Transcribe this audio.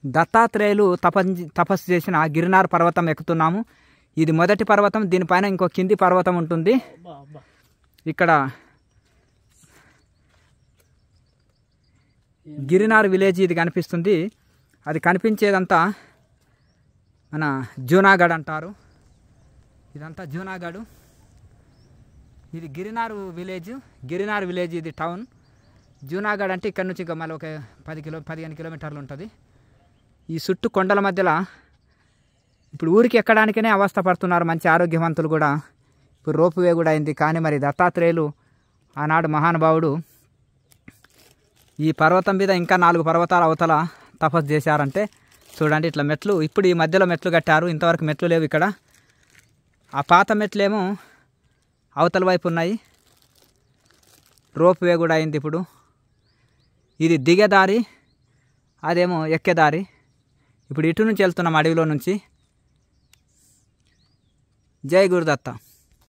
దత్తాత్రేయులు తపస్సు చేసిన గిరినార్ పర్వతం ఎక్కుతున్నాము. ఇది మొదటి పర్వతం. దీనిపైన ఇంకో కింది పర్వతం ఉంటుంది. ఇక్కడ గిరినార్ విలేజ్ ఇది కనిపిస్తుంది. అది కనిపించేదంతా మన జూనాగఢ్ అంటారు. ఇదంతా జూనాగఢ్. ఇది గిరినార్ విలేజ్ ఇది టౌన్. జూనాగఢ్ అంటే ఇక్కడ నుంచి ఇంకా మళ్ళీ ఒక 15 కిలోమీటర్లు ఉంటుంది. ఈ చుట్టూ కొండల మధ్యలో ఇప్పుడు ఊరికి ఎక్కడానికనే అవస్థ పడుతున్నారు మంచి ఆరోగ్యవంతులు కూడా. ఇప్పుడు రోపువే కూడా అయింది. కానీ మరి దత్తాత్రేయులు ఆనాడు మహానుభావుడు ఈ పర్వతం మీద ఇంకా 4 పర్వతాల అవతల తపస్సు చేశారంటే చూడండి. ఇట్లా మెట్లు ఇప్పుడు ఈ మధ్యలో మెట్లు కట్టారు. ఇంతవరకు మెట్లు లేవు ఇక్కడ. ఆ పాత మెట్లేమో అవతల వైపు ఉన్నాయి. రోప్వే కూడా అయింది. ఇప్పుడు ఇది దిగేదారి, అదేమో ఎక్కేదారి. ఇప్పుడు ఇటు నుంచి వెళ్తున్నాం అడవిలో నుంచి. జై గురుదత్త.